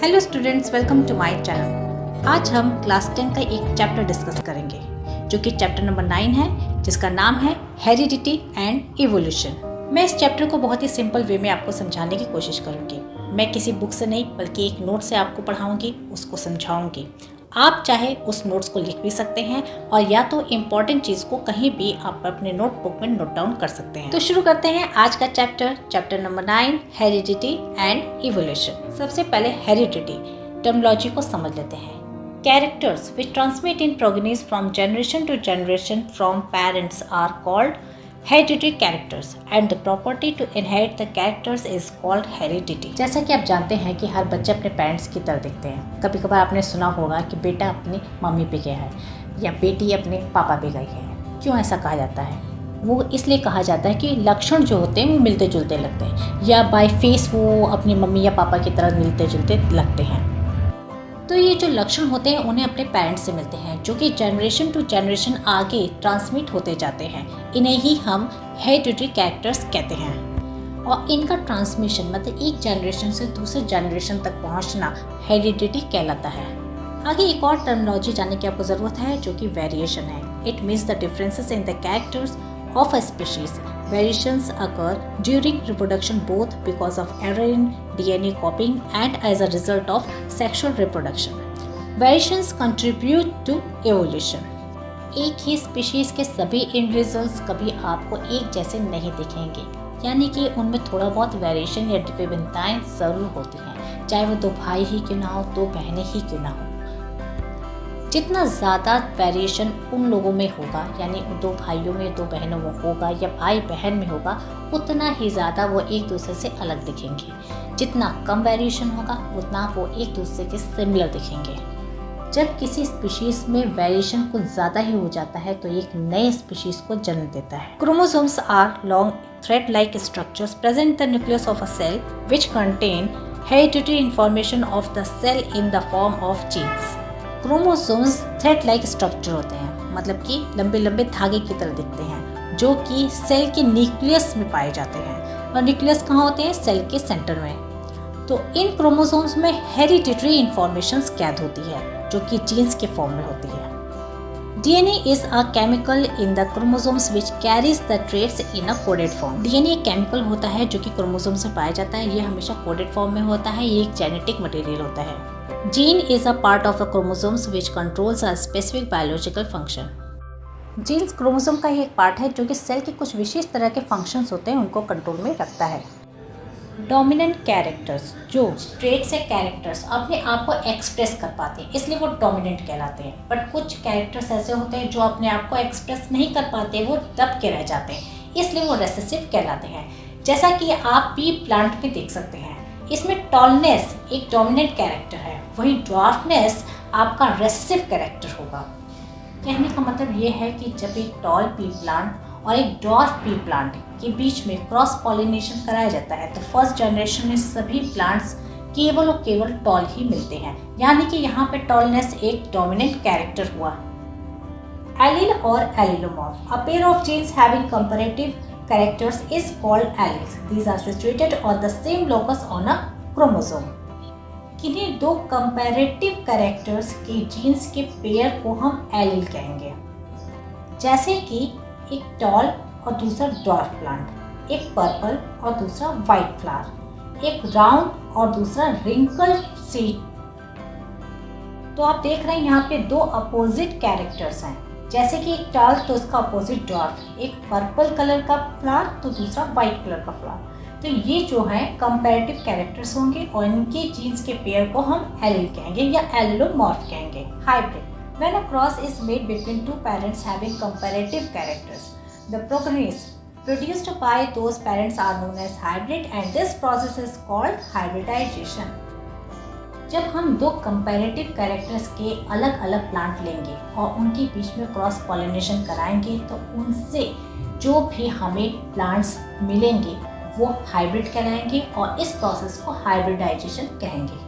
Hello students, welcome to my channel. आज हम class 10 का एक चैप्टर डिस्कस करेंगे जो कि चैप्टर नंबर 9 है, जिसका नाम है हेरिडिटी एंड इवोल्यूशन। मैं इस चैप्टर को बहुत ही सिंपल वे में आपको समझाने की कोशिश करूंगी। मैं किसी बुक से नहीं बल्कि एक नोट से आपको पढ़ाऊंगी, उसको समझाऊंगी। आप चाहे उस नोट्स को लिख भी सकते हैं और या तो इम्पॉर्टेंट चीज़ को कहीं भी आप अपने नोटबुक में नोट डाउन कर सकते हैं। तो शुरू करते हैं आज का chapter number 9, heredity and evolution. सबसे पहले हेरिडिटी टर्मिनोलॉजी को समझ लेते हैं। Characters which transmit in progenies from generation to generation from parents are called hereditary characters and the property to inherit the characters is called heredity. जैसा कि आप जानते हैं कि हर बच्चे अपने पेरेंट्स की तरह दिखते हैं। कभी कभार आपने सुना होगा कि बेटा अपनी मम्मी पे गया है या बेटी अपने पापा पे गई है। क्यों ऐसा कहा जाता है? वो इसलिए कहा जाता है कि लक्षण जो होते हैं वो मिलते जुलते लगते हैं, या बाय फेस वो अपनी मम्मी या पापा की तरह मिलते जुलते लगते हैं। तो ये जो लक्षण होते हैं उन्हें अपने पेरेंट्स से मिलते हैं, जो कि जनरेशन टू जनरेशन आगे ट्रांसमिट होते जाते हैं। इन्हें ही हम हेरिडिटरी कैरेक्टर्स कहते हैं। और इनका ट्रांसमिशन मतलब एक जनरेशन से दूसरे जनरेशन तक पहुंचना हेरिडिटी कहलाता है। आगे एक और टर्मिनोलॉजी जानने की आपको ज़रूरत है, जो कि वेरिएशन है। It means the differences in the characters of a species. Variations occur during reproduction both because of error in DNA copying and as a result of sexual reproduction. Variations contribute to evolution. एक ही species के सभी individuals कभी आपको एक जैसे नहीं दिखेंगे, यानी कि उनमें थोड़ा बहुत वेरिएशन या विभिन्नताएं ज़रूर होती हैं, चाहे वो दो भाई ही क्यों ना हो, दो बहनें ही क्यों ना हो। जितना ज़्यादा वेरिएशन उन लोगों में होगा, यानी दो भाइयों में दो बहनों में होगा या भाई बहन में होगा, उतना ही ज़्यादा वो एक दूसरे से अलग दिखेंगे। जितना कम वेरिएशन होगा उतना वो एक दूसरे के सिमिलर दिखेंगे। जब किसी स्पीशीज़ में वेरिएशन कुछ ज़्यादा ही हो जाता है तो एक नए स्पीशीज़ को जन्म देता है। Chromosomes are long thread like structures present in the nucleus of a cell which contain hereditary information of the cell in the form of genes. Chromosomes thread like structure होते हैं, मतलब कि लंबे लंबे धागे की तरह दिखते हैं, जो कि सेल के न्यूक्लियस में पाए जाते हैं। और न्यूक्लियस कहाँ होते हैं? सेल के सेंटर में। तो इन क्रोमोसोम्स में हेरिडिटरी इंफॉर्मेशंस कैद होती है, जो कि जीन्स के फॉर्म में होती है। DNA is a chemical in the chromosomes which carries the traits in a coded form. DNA एक केमिकल होता है जो कि क्रोमोसोम से पाया जाता है। ये हमेशा कोडेड फॉर्म में होता है। ये एक जेनेटिक मटेरियल होता है। Gene is a part of a chromosomes which controls a specific biological function. Genes chromosome का ही एक पार्ट है जो कि सेल के कुछ विशेष तरह के फंक्शंस होते हैं उनको कंट्रोल में रखता है। डोमिनेंट कैरेक्टर्स, जो ट्रेट्स है कैरेक्टर्स, अपने आप को एक्सप्रेस कर पाते हैं, इसलिए वो डोमिनेंट कहलाते हैं। बट कुछ कैरेक्टर्स ऐसे होते हैं जो अपने आप को एक्सप्रेस नहीं कर पाते, वो दब के रह जाते हैं, इसलिए वो रेसेसिव कहलाते हैं। जैसा कि आप पी प्लांट में देख सकते हैं, इसमें टॉलनेस एक डोमिनेंट कैरेक्टर है, वहीं ड्वार्फनेस आपका रेसेसिव कैरेक्टर होगा। कहने का मतलब ये है कि जब एक टॉल पी प्लांट और एक ड्वार्फ पी प्लांट के बीच में क्रॉस पॉलिनेशन कराया जाता है तो फर्स्ट जनरेशन में सभी प्लांट्स केवल और केवल टॉल ही मिलते हैं, यानी कि यहाँ पे टॉलनेस एक डोमिनेंट कैरेक्टर हुआ। एलील और allelomorph, a pair of genes having comparative characters is called alleles. These are situated on the same locus on a chromosome. किन्हीं दो कंपैरेटिव कैरेक्टर्स के जीन्स के पेयर को हम एलील कहेंगे, जैसे कि एक टॉल और दूसरा ड्वार्फ प्लांट, एक पर्पल और दूसरा वाइट फ्लावर, एक राउंड और दूसरा रिंकल सीड। तो आप देख रहे हैं यहाँ पे दो अपोजिट कैरेक्टर्स हैं, जैसे कि एक टॉल तो उसका अपोजिट ड्वार्फ, एक पर्पल कलर का फ्लावर तो दूसरा वाइट कलर का फ्लावर। तो ये जो है कंपैरेटिव कैरेक्टर्स होंगे और इनके जीन्स के पेयर को हम एलील कहेंगे या एलिलोमॉर्फ कहेंगे। Hybrid, when a cross is made between two parents having comparative characters, the progenies produced by those parents are known as hybrid and this process is called hybridization. जब हम दो comparative characters के अलग अलग plant लेंगे और उनके बीच में क्रॉस पॉलिनेशन कराएंगे तो उनसे जो भी हमें प्लांट्स मिलेंगे वो हाइब्रिड कहलाएंगे और इस प्रोसेस को हाइब्रिडाइजेशन कहेंगे।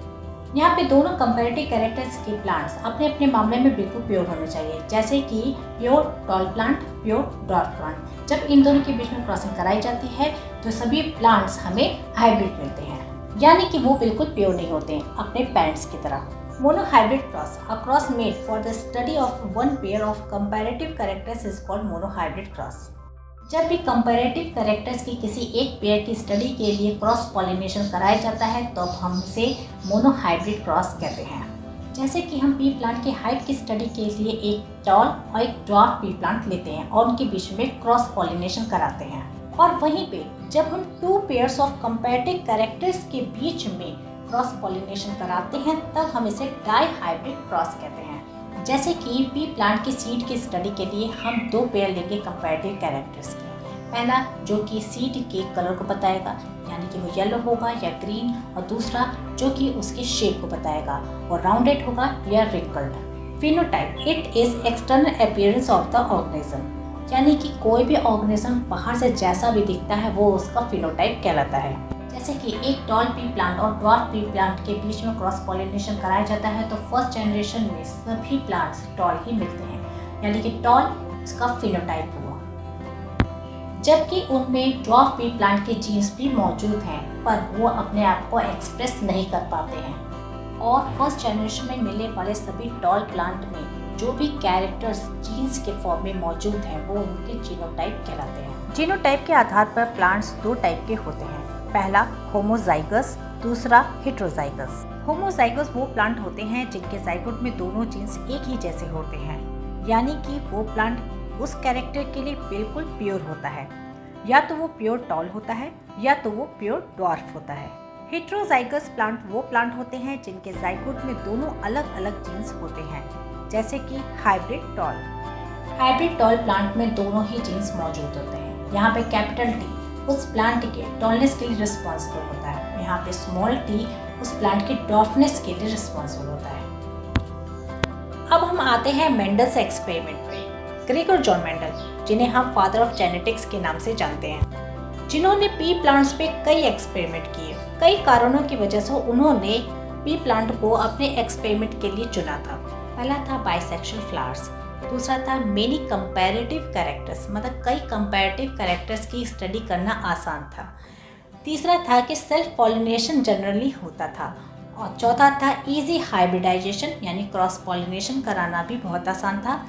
यहाँ पे दोनों कंपैरेटिव कैरेक्टर्स के प्लांट्स अपने अपने मामले में बिल्कुल प्योर होने चाहिए, जैसे कि pure tall plant, pure dwarf plant. जब इन दोनों के बीच में क्रॉसिंग कराई जाती है तो सभी प्लांट्स हमें हाइब्रिड मिलते हैं। यानी कि वो बिल्कुल प्योर नहीं होते हैं अपने पेरेंट्स की तरह। Monohybrid cross, a cross made for the study of one pair of comparative characters is called monohybrid cross. जब भी कंपैरेटिव कैरेक्टर्स की किसी एक पेयर की स्टडी के लिए क्रॉस पॉलिनेशन कराया जाता है तो हम उसे मोनोहाइब्रिड क्रॉस कहते हैं। जैसे कि हम पी प्लांट की हाइट की स्टडी के लिए एक टॉल और एक ड्वार्फ पी प्लांट लेते हैं और उनके बीच में क्रॉस पॉलिनेशन कराते हैं, और वहीं पे जब हम two pairs of comparative characters के बीच में क्रॉस पॉलिनेशन कराते हैं तब हम इसे डाई हाइब्रिड क्रॉस कहते हैं। जैसे कि पी प्लांट की सीड की स्टडी के लिए हम दो पेयर लेंगे कंपैरेटिव कैरेक्टर्स के। पहला जो कि सीड के कलर को बताएगा, यानी कि वो येलो होगा या ग्रीन, और दूसरा जो कि उसके शेप को बताएगा, वो राउंडेड होगा या wrinkled. Phenotype, it is external appearance of the organism, यानी कि कोई भी ऑर्गेनिज्म बाहर से जैसा भी दिखता है वो उसका फिनोटाइप कहलाता है। जैसे कि एक टॉल पी प्लांट और ड्वार्फ पी प्लांट के बीच में क्रॉस पॉलिनेशन कराया जाता है तो फर्स्ट जनरेशन में सभी प्लांट्स टॉल ही मिलते हैं, यानी कि टॉल उसका फिनोटाइप हुआ। जबकि उनमें ड्वार्फ पी प्लांट के जीन्स भी मौजूद हैं पर वो अपने आप को एक्सप्रेस नहीं कर पाते हैं, और फर्स्ट जनरेशन में मिलने वाले सभी टॉल प्लांट में जो भी कैरेक्टर्स जीन्स के फॉर्म में मौजूद हैं वो उनके जीनोटाइप कहलाते हैं। जीनोटाइप के आधार पर प्लांट्स दो टाइप के होते हैं, पहला होमोजाइगस, दूसरा हेटेरोजाइगस। होमोजाइगस वो प्लांट होते हैं जिनके जाइगोट में दोनों जीन्स एक ही जैसे होते हैं, यानी कि वो प्लांट उस कैरेक्टर के लिए बिल्कुल प्योर होता है, या तो वो प्योर टॉल होता है या तो वो प्योर ड्वार्फ होता है। हेटेरोजाइगस प्लांट वो प्लांट होते हैं जिनके जाइगोट में दोनों अलग अलग जीन्स होते हैं, जैसे कि hybrid tall. Hybrid tall plant में दोनों ही जीन्स मौजूद होते हैं। यहाँ पे कैपिटल टी उस प्लांट के टॉलनेस के लिए रिस्पॉन्सिबल होता है, यहाँ पे स्मॉल टी उस प्लांट के ड्वार्फनेस के लिए रिस्पॉन्सिबल होता है। अब हम आते हैं मेंडल्स एक्सपेरिमेंट पे। ग्रेगर जॉन मेंडल, जिन्हें हम फादर ऑफ जेनेटिक्स के नाम से जानते हैं, जिन्होंने पी प्लांट्स पे कई एक्सपेरिमेंट किए। कई कारणों की वजह से उन्होंने पी प्लांट को अपने एक्सपेरिमेंट के लिए चुना था। पहला था बाइसेक्शुअल फ्लावर्स, दूसरा था मेनी कंपैरेटिव कैरेक्टर्स, मतलब कई कंपैरेटिव कैरेक्टर्स की स्टडी करना आसान था। तीसरा था कि सेल्फ पॉलिनेशन जनरली होता था, और चौथा था इजी हाइब्रिडाइजेशन, यानी क्रॉस पॉलिनेशन कराना भी बहुत आसान था,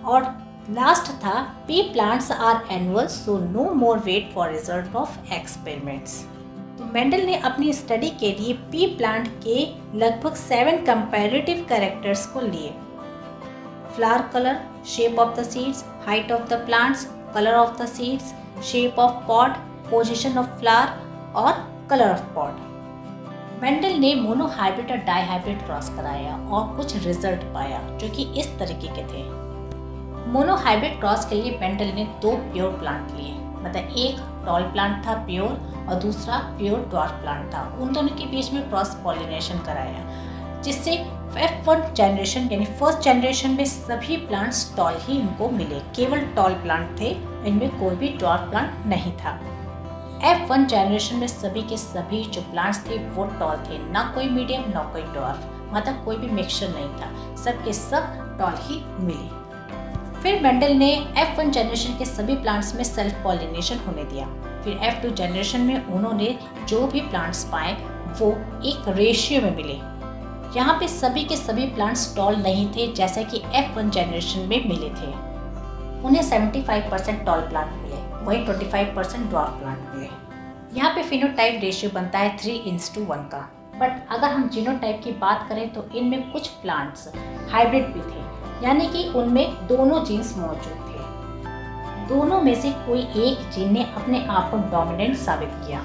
और लास्ट था pea plants are annual so no more wait for result of experiments. तो मेंडल ने अपनी स्टडी के लिए पी प्लांट के लगभग 7 कंपैरेटिव कैरेक्टर्स को लिए। Flower colour, shape of the seeds, height of the plants, colour of the seeds, shape of pod, position of flower और कलर ऑफ पॉड। मेंडल ने मोनोहाइब्रिड और डाइहाइब्रिड क्रॉस कराया और कुछ रिजल्ट पाया जो कि इस तरीके के थे। मोनोहाइब्रिड क्रॉस के लिए मेंडल ने 2 प्योर प्लांट लिए, मतलब एक टॉल प्लांट था प्योर और दूसरा प्योर ड्वार्फ प्लांट था। उन दोनों के बीच में क्रॉस पॉलिनेशन कराया, जिससे F1 जनरेशन यानी फर्स्ट जनरेशन में सभी प्लांट्स टॉल ही उनको मिले, केवल टॉल प्लांट थे, इनमें कोई भी ड्वार्फ प्लांट नहीं था। F1 जनरेशन में सभी के सभी जो प्लांट्स थे वो टॉल थे, ना कोई मीडियम ना कोई ड्वार्फ, मतलब कोई भी मिक्सचर नहीं था, सबके सब टॉल ही मिले। फिर मेंडल ने F1 जनरेशन के सभी प्लांट्स में सेल्फ पॉलिनेशन होने दिया। फिर F2 जनरेशन में उन्होंने जो भी प्लांट्स पाए वो एक रेशियो में मिले। यहाँ पे सभी के सभी प्लांट्स टॉल नहीं थे जैसे कि F1 जनरेशन में मिले थे। उन्हें 75% टॉल प्लांट मिले, वही 25% ड्वार्फ प्लांट मिले। यहाँ पे फिनोटाइप रेशियो बनता है 3:1 का। बट अगर हम जीनोटाइप की बात करें तो इनमें कुछ प्लांट्स हाइब्रिड भी थे, यानी कि उनमें दोनों जीन्स मौजूद थे। दोनों में से कोई एक जीन ने अपने आप को डोमिनेंट साबित किया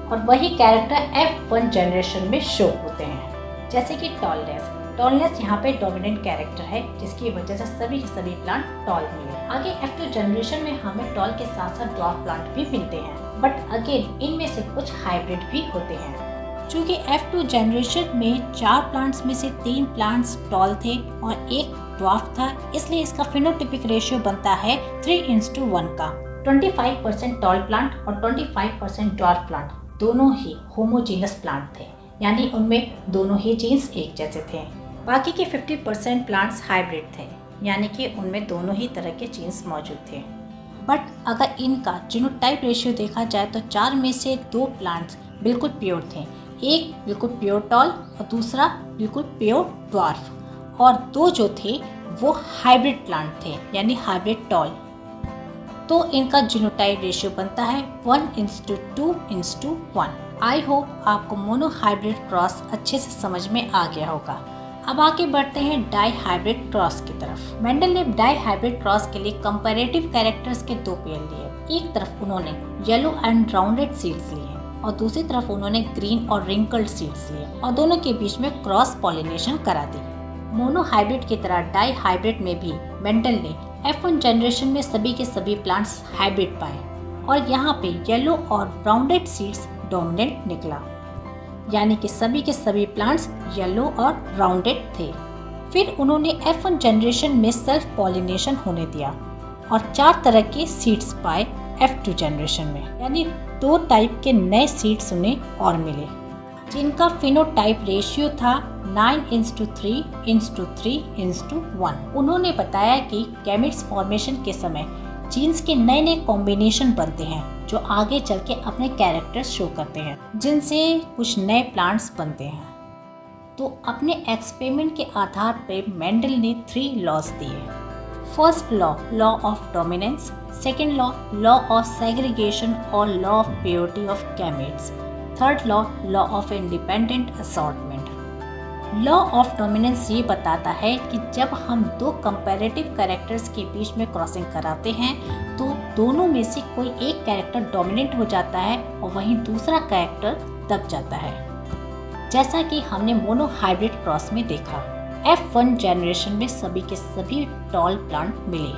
और वही कैरेक्टर F1 जनरेशन में शो होते हैं, जैसे कि टॉलनेस। टॉलनेस यहाँ पे डोमिनेंट कैरेक्टर है जिसकी वजह से सभी के सभी प्लांट टॉल मिले। आगे F2 जनरेशन में हमें टॉल के साथ साथ ड्वार्फ प्लांट भी मिलते हैं, बट अगेन इनमें से कुछ हाइब्रिड भी होते हैं। चूँकि F2 जनरेशन में 4 प्लांट्स में से 3 प्लांट्स टॉल थे और एक ड्वार्फ था, इसलिए इसका फिनोटिपिक रेशियो बनता है 3:1 का। 25% टॉल प्लांट और 25% ड्वार्फ प्लांट दोनों ही होमोजीनस प्लांट थे, यानी उनमें दोनों ही जीन्स एक जैसे थे। बाकी के 50% प्लांट्स हाइब्रिड थे, यानी कि उनमें दोनों ही तरह के जीन्स मौजूद थे। बट अगर इनका जीनोटाइप रेशियो देखा जाए तो 4 में से 2 प्लांट्स बिल्कुल प्योर थे। एक बिल्कुल प्योर टॉल और दूसरा बिल्कुल प्योर ड्वार्फ, और दो जो थे वो हाइब्रिड प्लांट थे, यानी हाइब्रिड टॉल। तो इनका जीनोटाइप रेशियो बनता है 1:2:1। आई होप आपको मोनो हाइब्रिड क्रॉस अच्छे से समझ में आ गया होगा। अब आगे बढ़ते हैं डाई हाइब्रिड क्रॉस की तरफ। मेंडल ने डाई हाइब्रिड क्रॉस के लिए कंपैरेटिव कैरेक्टर्स के दो पेयर लिए। एक तरफ उन्होंने येलो एंड राउंडेड सीड्स लिए और दूसरी तरफ उन्होंने ग्रीन और रिंकल्ड सीड्स लिए और दोनों के बीच में क्रॉस पॉलिनेशन करा दी। मोनो हाइब्रिड की तरह डाई हाइब्रिड में भी मेंडल ने F1 जनरेशन में सभी के सभी प्लांट्स हाइब्रिड पाए और यहाँ पे येलो और राउंडेड सीड्स डोमिनेंट निकला, यानी कि सभी के सभी प्लांट्स येलो और राउंडेड थे। फिर उन्होंने F1 जनरेशन में सेल्फ पॉलिनेशन होने दिया और 4 तरह के सीड्स पाए F2 जनरेशन में, यानी 2 टाइप के नए सीड्स उन्हें और मिले, जिनका फिनोटाइप रेशियो था 9:3:3:1। उन्होंने बताया कि गैमेट्स फॉर्मेशन के समय जीन्स के नए नए कॉम्बिनेशन बनते हैं जो आगे चल के अपने कैरेक्टर्स शो करते हैं, जिनसे कुछ नए प्लांट्स बनते हैं। तो अपने एक्सपेरिमेंट के आधार पर मेंडल ने 3 लॉज दिए। First law, law of dominance. Second law, law of segregation और law of purity of gametes. Third law, law of independent assortment. Law of dominance ये बताता है कि जब हम दो कंपैरेटिव कैरेक्टर्स के बीच में क्रॉसिंग कराते हैं तो दोनों में से कोई एक कैरेक्टर डोमिनेंट हो जाता है और वहीं दूसरा कैरेक्टर दब जाता है, जैसा कि हमने मोनो हाइब्रिड क्रॉस में देखा। F1 जनरेशन में सभी के सभी टॉल प्लांट मिले।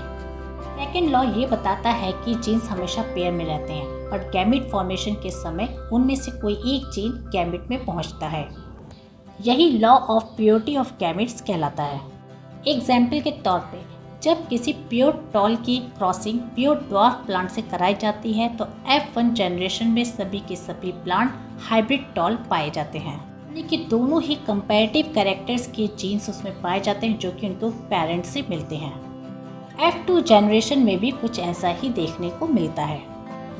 सेकेंड लॉ ये बताता है कि जीन्स हमेशा पेयर में रहते हैं और गैमेट फॉर्मेशन के समय उनमें से कोई एक जीन गैमेट में पहुंचता है। यही law of purity of gametes कहलाता है। एग्जाम्पल के तौर पे जब किसी प्योर टॉल की क्रॉसिंग प्योर ड्वार्फ प्लांट से कराई जाती है तो F1 जनरेशन में सभी के सभी प्लांट हाइब्रिड टॉल पाए जाते हैं, यानी कि दोनों ही कंपैरेटिव कैरेक्टर्स के जीन्स उसमें पाए जाते हैं जो कि उनको पेरेंट्स से मिलते हैं। F2 जनरेशन में भी कुछ ऐसा ही देखने को मिलता है,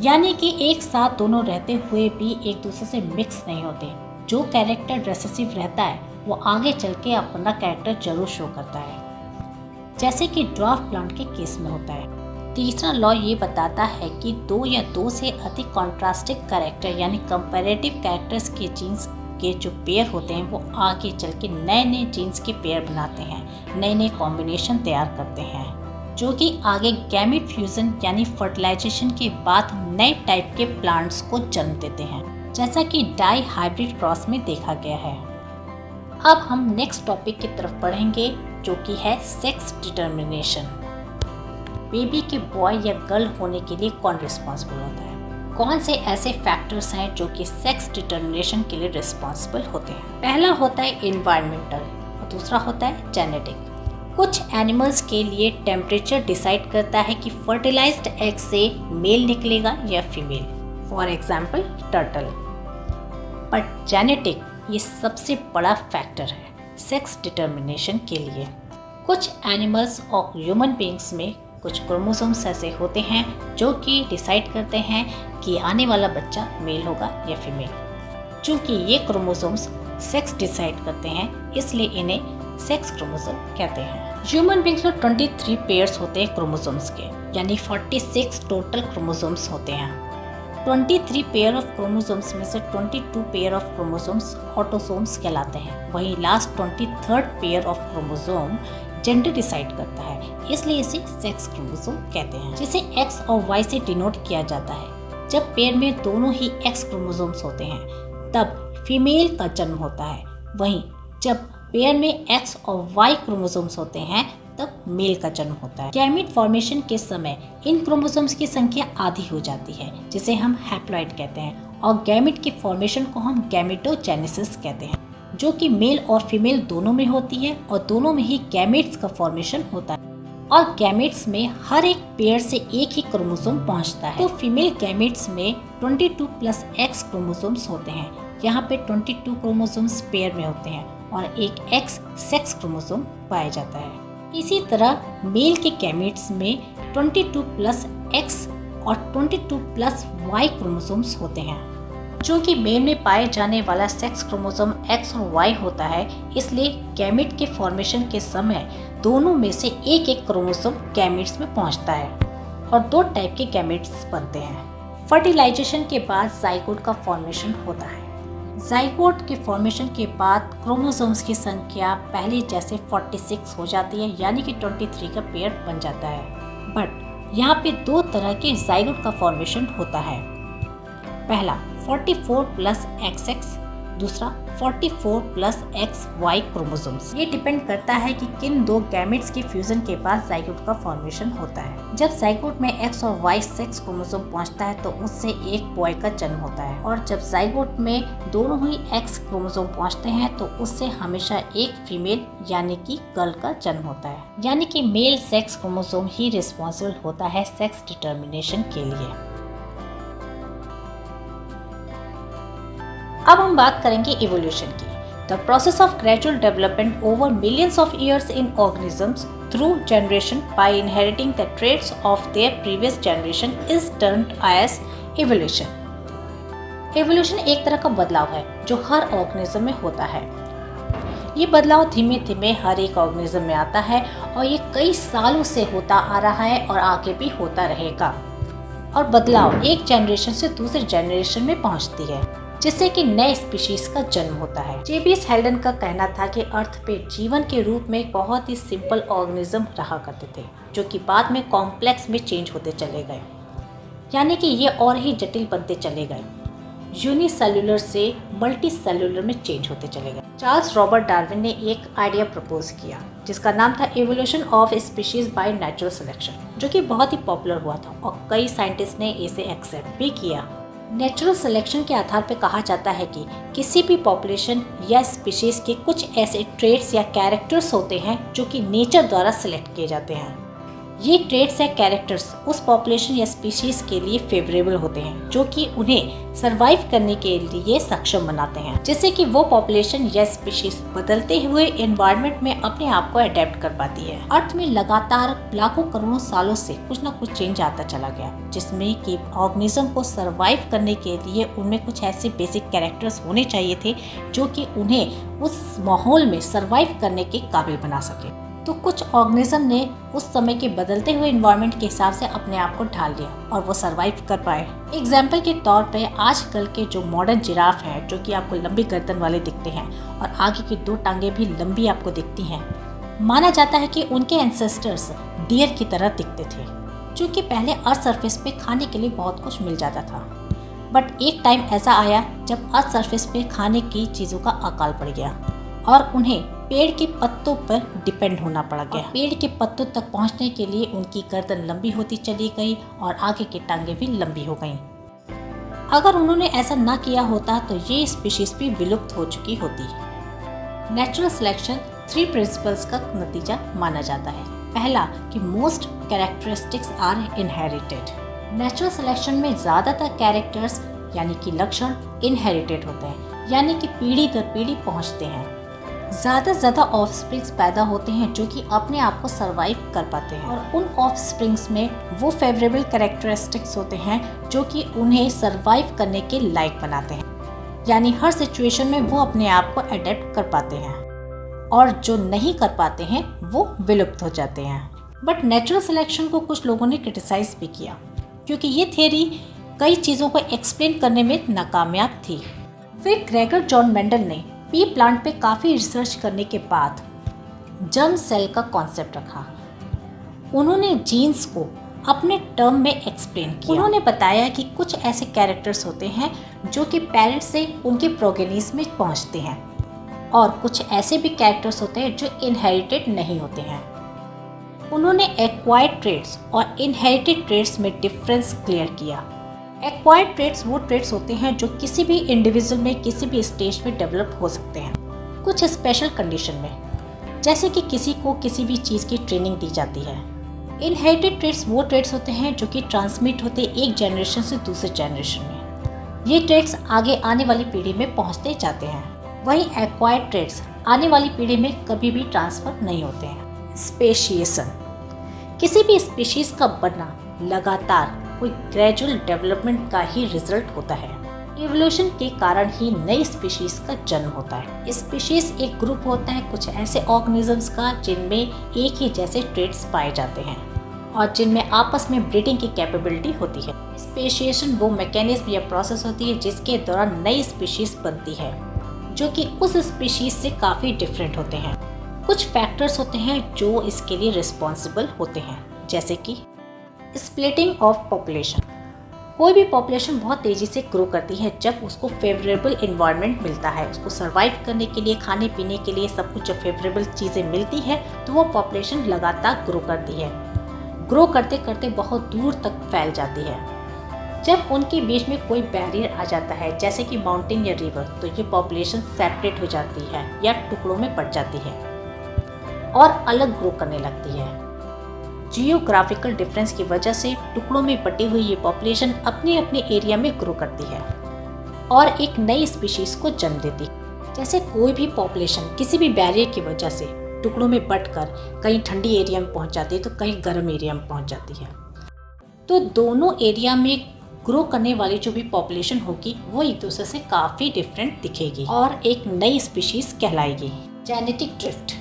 यानी कि एक साथ दोनों रहते हुए भी एक दूसरे से मिक्स नहीं होते। जो कैरेक्टर रिसेसिव रहता है वो आगे चल के अपना कैरेक्टर जरूर शो करता है, जैसे कि ड्वार्फ प्लांट के केस में होता है। तीसरा लॉ ये बताता है कि 2 या 2 से अधिक कॉन्ट्रास्टिंग कैरेक्टर यानी कंपैरेटिव कैरेक्टर्स के जीन्स के जो पेयर होते हैं वो आगे चल के नए नए जीन्स के पेयर बनाते हैं, नए नए कॉम्बिनेशन तैयार करते हैं, जो कि आगे गैमेट फ्यूजन यानी फर्टिलाइजेशन के बाद नए टाइप के प्लांट्स को जन्म देते हैं, जैसा कि डाई हाइब्रिड क्रॉस में देखा गया है। अब हम नेक्स्ट टॉपिक की तरफ बढ़ेंगे, जो कि है सेक्स डिटर्मिनेशन। बेबी के बॉय या गर्ल होने के लिए कौन रिस्पॉन्सिबल होता है? कौन से ऐसे फैक्टर्स हैं जो कि सेक्स डिटर्मिनेशन के लिए रिस्पॉन्सिबल होते हैं? पहला होता है एनवायरमेंटल और दूसरा होता है जेनेटिक। कुछ एनिमल्स के लिए टेम्परेचर डिसाइड करता है कि फर्टिलाइज्ड एग से मेल निकलेगा या female, for example turtle. But genetic ये सबसे बड़ा फैक्टर है सेक्स डिटर्मिनेशन के लिए। कुछ एनिमल्स और ह्यूमन बीइंग्स में कुछ क्रोमोसोम्स ऐसे होते हैं जो कि डिसाइड करते हैं कि आने वाला बच्चा मेल होगा या फीमेल। चूँकि ये क्रोमोसोम्स सेक्स डिसाइड करते हैं इसलिए इन्हें सेक्स क्रोमोसोम कहते हैं। ह्यूमन बीइंग्स में 23 पेयर्स होते हैं क्रोमोसोम्स के, यानी 46 टोटल क्रोमोसोम्स होते हैं। 23 पेयर ऑफ क्रोमोसोम्स में से 22 पेयर ऑफ क्रोमोसोम्स ऑटोसोम्स कहलाते हैं, वहीं last 23rd pair of chromosome gender decide करता है, इसलिए इसे सेक्स क्रोमोसोम कहते हैं, जिसे X और Y से डिनोट किया जाता है। जब पेयर में दोनों ही X क्रोमोसोम्स होते हैं तब फीमेल का जन्म होता है, वहीं जब पेयर में X और Y क्रोमोसोम्स होते हैं तब मेल का जन्म होता है। गैमेट फॉर्मेशन के समय इन क्रोमोसोम्स की संख्या आधी हो जाती है, जिसे हम हैप्लॉइड कहते हैं, और गैमेट की फॉर्मेशन को हम गैमेटोजेनेसिस कहते हैं, जो कि मेल और फीमेल दोनों में होती है और दोनों में ही गैमेट्स का फॉर्मेशन होता है। और गैमेट्स में हर एक पेयर से एक ही क्रोमोसोम पहुंचता है। तो फीमेल गैमेट्स में 22 + X क्रोमोसोम्स होते हैं। यहाँ पे 22 क्रोमोसोम्स पेयर में होते हैं और एक X सेक्स क्रोमोसोम पाया जाता है। इसी तरह मेल के गैमेट्स में 22 + X और 22 + Y क्रोमोसोम्स होते हैं। चूँकि मेल में पाए जाने वाला सेक्स क्रोमोसोम X और Y होता है, इसलिए गैमेट के फॉर्मेशन के समय दोनों में से एक एक क्रोमोसोम गैमेट्स में पहुंचता है और दो टाइप के गैमेट्स बनते हैं। फर्टिलाइजेशन के बाद जाइगोट का फॉर्मेशन होता है। जाइगोट के फॉर्मेशन के बाद क्रोमोसोम्स की संख्या पहले जैसे 46 हो जाती है, यानी कि 23 का पेयर बन जाता है। बट यहाँ पे दो तरह के जाइगोट का फॉर्मेशन होता है। पहला 44 प्लस XX, दूसरा 44 प्लस XY क्रोमोसोम्स। ये डिपेंड करता है कि किन दो गैमेट्स के फ्यूजन के बाद जाइगोट का फॉर्मेशन होता है। जब जाइगोट में X और Y सेक्स क्रोमोसोम पहुंचता है तो उससे एक बॉय का जन्म होता है, और जब जाइगोट में दोनों ही X क्रोमोसोम पहुंचते हैं तो उससे हमेशा एक फीमेल यानी कि गर्ल का जन्म होता है। यानी कि मेल सेक्स क्रोमोसोम ही रिस्पॉन्सिबल होता है सेक्स डिटर्मिनेशन के लिए। अब हम बात करेंगे इवोल्यूशन की। The process of gradual development over millions of years in organisms through generation by inheriting the traits of their previous generation is termed as evolution. Evolution एक तरह का बदलाव है जो हर ऑर्गेनिज्म में होता है। ये बदलाव धीमे धीमे हर एक ऑर्गेनिज्म में आता है और ये कई सालों से होता आ रहा है और आगे भी होता रहेगा। और बदलाव एक जनरेशन से दूसरे जनरेशन में पहुंचती है, जिससे कि नए स्पीशीज का जन्म होता है। जेबीएस हेल्डन का कहना था कि अर्थ पे जीवन के रूप में एक बहुत ही सिंपल ऑर्गेनिज्म रहा करते थे, जो कि बाद में कॉम्प्लेक्स में चेंज होते चले गए, यानी कि ये और ही जटिल बनते चले गए। यूनिसेल्युलर से मल्टीसेल्युलर में चेंज होते चले गए। चार्ल्स रॉबर्ट डार्विन ने एक आइडिया प्रपोज किया जिसका नाम था evolution of species by natural selection, जो कि बहुत ही पॉपुलर हुआ था और कई साइंटिस्ट ने इसे एक्सेप्ट भी किया। नेचुरल सिलेक्शन के आधार पर कहा जाता है कि किसी भी पॉपुलेशन या स्पीशीज के कुछ ऐसे ट्रेट्स या कैरेक्टर्स होते हैं जो कि नेचर द्वारा सिलेक्ट किए जाते हैं। ये ट्रेट्स या कैरेक्टर्स उस पॉपुलेशन या स्पीशीज के लिए फेवरेबल होते हैं, जो कि उन्हें सरवाइव करने के लिए सक्षम बनाते हैं, जिससे कि वो पॉपुलेशन या स्पीशीज बदलते हुए एनवायरनमेंट में अपने आप को अडेप्ट कर पाती है। अर्थ में लगातार लाखों करोड़ों सालों से कुछ न कुछ चेंज आता चला गया, जिसमें कि ऑर्गेनिज्म को सरवाइव करने के लिए उनमें कुछ ऐसे बेसिक कैरेक्टर्स होने चाहिए थे जो कि उन्हें उस माहौल में सरवाइव करने के काबिल बना सके। तो कुछ ऑर्गेनिज्म ने उस समय के बदलते हुए एनवायरनमेंट के हिसाब से अपने आप को ढाल लिया और वो सरवाइव कर पाए। एग्जाम्पल के तौर पे आजकल के जो मॉडर्न जिराफ हैं, जो कि आपको लंबी गर्दन वाले दिखते हैं और आगे की दो टांगे भी लंबी आपको दिखती हैं, माना जाता है कि उनके एंसेस्टर्स डियर की तरह दिखते थे, जो कि पहले अर्थ सरफेस पे खाने के लिए बहुत कुछ मिल जाता था। बट एक टाइम ऐसा आया जब अर्थ सरफेस पे खाने की चीज़ों का अकाल पड़ गया और उन्हें पेड़ के पत्तों पर डिपेंड होना पड़ गया। पेड़ के पत्तों तक पहुंचने के लिए उनकी गर्दन लंबी होती चली गई और आगे की टांगें भी लंबी हो गईं। अगर उन्होंने ऐसा ना किया होता तो ये स्पीशीज भी विलुप्त हो चुकी होती। नेचुरल सिलेक्शन 3 प्रिंसिपल्स का नतीजा माना जाता है। पहला कि most characteristics are inherited. Natural selection में ज़्यादातर कैरेक्टर्स यानी कि लक्षण इनहेरिटेड होते हैं, यानी कि पीढ़ी दर पीढ़ी पहुँचते हैं। ज़्यादा से ज़्यादा ऑफस्प्रिंग्स पैदा होते हैं जो कि अपने आप को सरवाइव कर पाते हैं, और उन ऑफस्प्रिंग्स में वो फेवरेबल कैरेक्टरिस्टिक्स होते हैं जो कि उन्हें सरवाइव करने के लायक बनाते हैं, यानी हर सिचुएशन में वो अपने आप को अडेप्ट कर पाते हैं, और जो नहीं कर पाते हैं वो विलुप्त हो जाते हैं। बट नेचुरल सिलेक्शन को कुछ लोगों ने क्रिटिसाइज भी किया, क्योंकि ये थियरी कई चीज़ों को एक्सप्लेन करने में नाकामयाब थी। फिर ग्रेगर जॉन मेंडल ने पी प्लांट पे काफ़ी रिसर्च करने के बाद जर्म सेल का कॉन्सेप्ट रखा। उन्होंने जीन्स को अपने टर्म में एक्सप्लेन किया। उन्होंने बताया कि कुछ ऐसे कैरेक्टर्स होते हैं जो कि पेरेंट्स से उनके प्रोगेनिस में पहुंचते हैं, और कुछ ऐसे भी कैरेक्टर्स होते हैं जो इनहेरिटेड नहीं होते हैं। उन्होंने एक्वायर्ड ट्रेट्स और इनहेरिटेड ट्रेट्स में डिफरेंस क्लियर किया। एक्वायर्ड ट्रेट्स वो ट्रेट्स होते हैं जो किसी भी इंडिविजुअल में किसी भी स्टेज में डेवलप हो सकते हैं, कुछ स्पेशल कंडीशन में, जैसे कि किसी को किसी भी चीज़ की ट्रेनिंग दी जाती है। इनहेरिटेड ट्रेट्स वो ट्रेट्स होते हैं जो कि ट्रांसमिट होते एक जनरेशन से दूसरे जनरेशन में। ये ट्रेट्स आगे आने वाली पीढ़ी में पहुंचते जाते हैं। वहीं एक्वायर्ड ट्रेट्स आने वाली पीढ़ी में कभी भी ट्रांसफर नहीं होते हैं। स्पेशिएशन किसी भी स्पीशीज का बनना लगातार कोई ग्रेजुअल डेवलपमेंट का ही रिजल्ट होता है। इवोल्यूशन के कारण ही नई स्पीशीज का जन्म होता है। स्पीशीज एक ग्रुप होता है कुछ ऐसे ऑर्गेनिजम्स का जिनमें एक ही जैसे ट्रेड्स पाए जाते हैं और जिनमें आपस में ब्रीडिंग की कैपेबिलिटी होती है। स्पेशिएशन वो मैकेनिज्म या प्रोसेस होती है जिसके दौरान नई स्पीशीज बनती है जो कि उस स्पीशीज से काफ़ी डिफरेंट होते हैं। कुछ फैक्टर्स होते हैं जो इसके लिए रिस्पॉन्सिबल होते हैं, जैसे कि स्प्लिटिंग ऑफ पॉपुलेशन। कोई भी पॉपुलेशन बहुत तेज़ी से ग्रो करती है जब उसको फेवरेबल इन्वायरमेंट मिलता है। उसको सर्वाइव करने के लिए, खाने पीने के लिए सब कुछ जब फेवरेबल चीज़ें मिलती है तो वो पॉपुलेशन लगातार ग्रो करती है। ग्रो करते करते बहुत दूर तक फैल जाती है। जब उनके बीच में कोई बैरियर आ जाता है जैसे कि माउंटेन या रिवर, तो ये पॉपुलेशन सेपरेट हो जाती है या टुकड़ों में बट जाती है और अलग ग्रो करने लगती है। जियोग्राफिकल डिफरेंस की वजह से टुकड़ों में बटी हुई ये पॉपुलेशन अपने अपने एरिया में ग्रो करती है और एक नई स्पीशीज को जन्म देती है। जैसे कोई भी पॉपुलेशन किसी भी बैरियर की वजह से टुकड़ों में बटकर कहीं ठंडी एरिया में पहुंच जाती है तो कहीं गर्म एरिया में पहुंच जाती है। तो दोनों एरिया में ग्रो करने वाली जो भी पॉपुलेशन होगी वो एक दूसरे से काफ़ी डिफरेंट दिखेगी और एक नई स्पीशीज कहलाएगी। Genetic drift.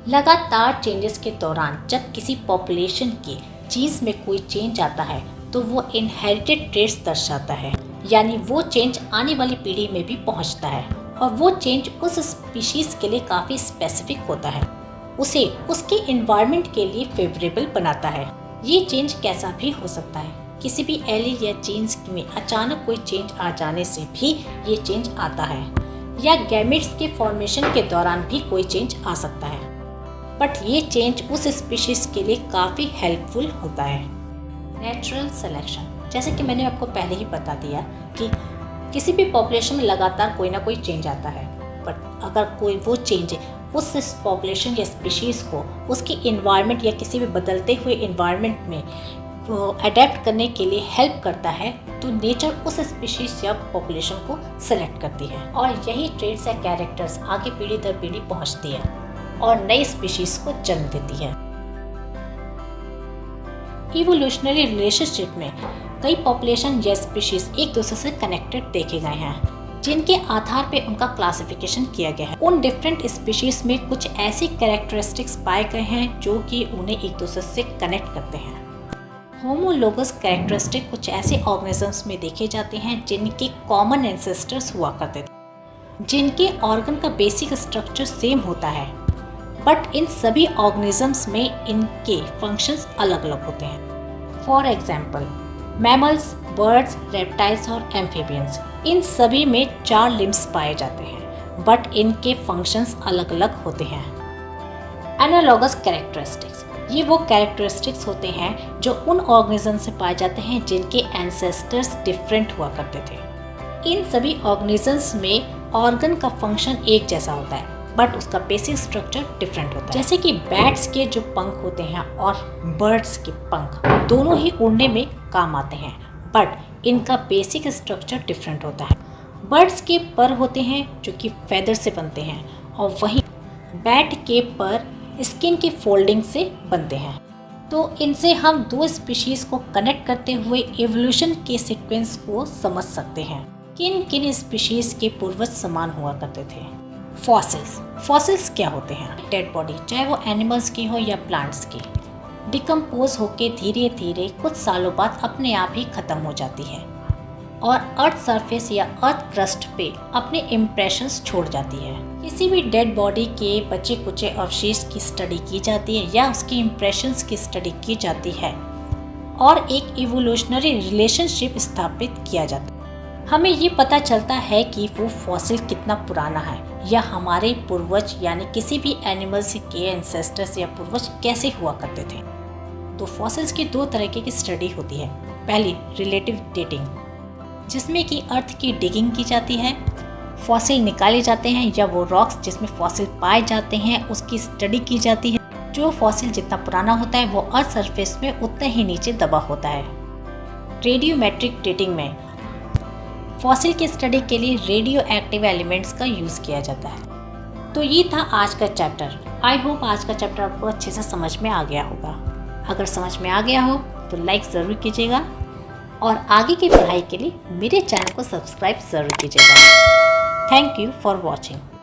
लगातार चेंजेस के दौरान जब किसी पॉपुलेशन के जीन्स में कोई चेंज आता है तो वो इनहेरिटेड ट्रेट्स दर्शाता है, यानी वो चेंज आने वाली पीढ़ी में भी पहुंचता है और वो चेंज उस स्पीशीज के लिए काफ़ी स्पेसिफिक होता है, उसे उसके एनवायरनमेंट के लिए फेवरेबल बनाता है। ये चेंज कैसा भी हो सकता है, किसी भी एलील या जीन्स में अचानक कोई चेंज आ जाने से भी ये चेंज आता है, या गैमेट्स के फॉर्मेशन के दौरान भी कोई चेंज आ सकता है, बट ये चेंज उस स्पीशीज के लिए काफ़ी हेल्पफुल होता है। Natural selection. जैसे कि मैंने आपको पहले ही बता दिया कि किसी भी पॉपुलेशन में लगातार कोई ना कोई चेंज आता है, बट अगर कोई वो चेंज उस पॉपुलेशन या स्पीशीज़ को उसकी इन्वायरमेंट या किसी भी बदलते हुए इन्वायरमेंट में अडेप्ट करने के लिए हेल्प करता है तो नेचर उस स्पीशीज़ या पॉपुलेशन को सेलेक्ट करती है और यही ट्रेड्स या कैरेक्टर्स आगे पीढ़ी दर पीढ़ी पहुंचती है और नई स्पीशीज़ को जन्म देती है। इवोल्यूशनरी रिलेशनशिप में कई पॉपुलेशन या स्पीशीज एक दूसरे से कनेक्टेड देखे गए हैं जिनके आधार पे उनका क्लासिफिकेशन किया गया है। उन डिफरेंट स्पीशीज में कुछ ऐसी कैरेक्टरिस्टिक्स पाए गए हैं जो कि उन्हें एक दूसरे से कनेक्ट करते हैं। होमोलोगस कैरेक्टरिस्टिक कुछ ऐसे ऑर्गेनिजम्स में देखे जाते हैं जिनके कॉमन एंसेस्टर्स हुआ करते थे, जिनके ऑर्गन का बेसिक स्ट्रक्चर सेम होता है, बट इन सभी ऑर्गेनिजम्स में इनके फंक्शंस अलग अलग होते हैं। For example mammals, birds, reptiles और एम्फीबियंस, इन सभी में 4 लिम्स पाए जाते हैं बट इनके फंक्शंस अलग अलग होते हैं। एनालॉगस कैरेक्टरिस्टिक्स, ये वो कैरेक्टरिस्टिक्स होते हैं जो उन ऑर्गेनिज्म से पाए जाते हैं जिनके एंसेस्टर्स डिफरेंट हुआ करते थे। इन सभी ऑर्गेनिजम्स में ऑर्गन का फंक्शन एक जैसा होता है बट उसका बेसिक स्ट्रक्चर डिफरेंट होता है। जैसे कि बैट्स के जो पंख होते हैं और बर्ड्स के पंख दोनों ही उड़ने में काम आते हैं बट इनका बेसिक स्ट्रक्चर डिफरेंट होता है। बर्ड्स के पर होते हैं जो कि फेदर से बनते हैं और वहीं बैट के पर स्किन की फोल्डिंग से बनते हैं। तो इनसे हम 2 स्पीशीज को कनेक्ट करते हुए इवोल्यूशन के सीक्वेंस को समझ सकते हैं। किन किन स्पीशीज के पूर्वज समान हुआ करते थे। फॉसिल्स क्या होते हैं? डेड बॉडी, चाहे वो एनिमल्स की हो या प्लांट्स की, डिकम्पोज होके धीरे धीरे कुछ सालों बाद अपने आप ही खत्म हो जाती है और अर्थ सरफेस या अर्थ क्रस्ट पे अपने इम्प्रेशंस छोड़ जाती है। किसी भी डेड बॉडी के बचे कुचे अवशेष की स्टडी की जाती है या उसकी इम्प्रेशंस की स्टडी की जाती है और एक इवोल्यूशनरी रिलेशनशिप स्थापित किया जाता है। हमें ये पता चलता है कि वो फॉसिल कितना पुराना है या हमारे पूर्वज यानी किसी भी एनिमल्स के एंसेस्टर्स या पूर्वज कैसे हुआ करते थे। तो फॉसिल्स की 2 तरीके की स्टडी होती है। पहली रिलेटिव डेटिंग, जिसमें कि अर्थ की डिगिंग की जाती है, फॉसिल निकाले जाते हैं या वो रॉक्स जिसमें फॉसिल पाए जाते हैं उसकी स्टडी की जाती है। जो फॉसिल जितना पुराना होता है वो अर्थ सरफेस में उतना ही नीचे दबा होता है। रेडियोमेट्रिक डेटिंग में फॉसिल की स्टडी के लिए रेडियो एक्टिव एलिमेंट्स का यूज़ किया जाता है। तो ये था आज का चैप्टर। आई होप आज का चैप्टर आपको अच्छे से समझ में आ गया होगा। अगर समझ में आ गया हो तो लाइक ज़रूर कीजिएगा और आगे की पढ़ाई के लिए मेरे चैनल को सब्सक्राइब ज़रूर कीजिएगा। Thank you for watching.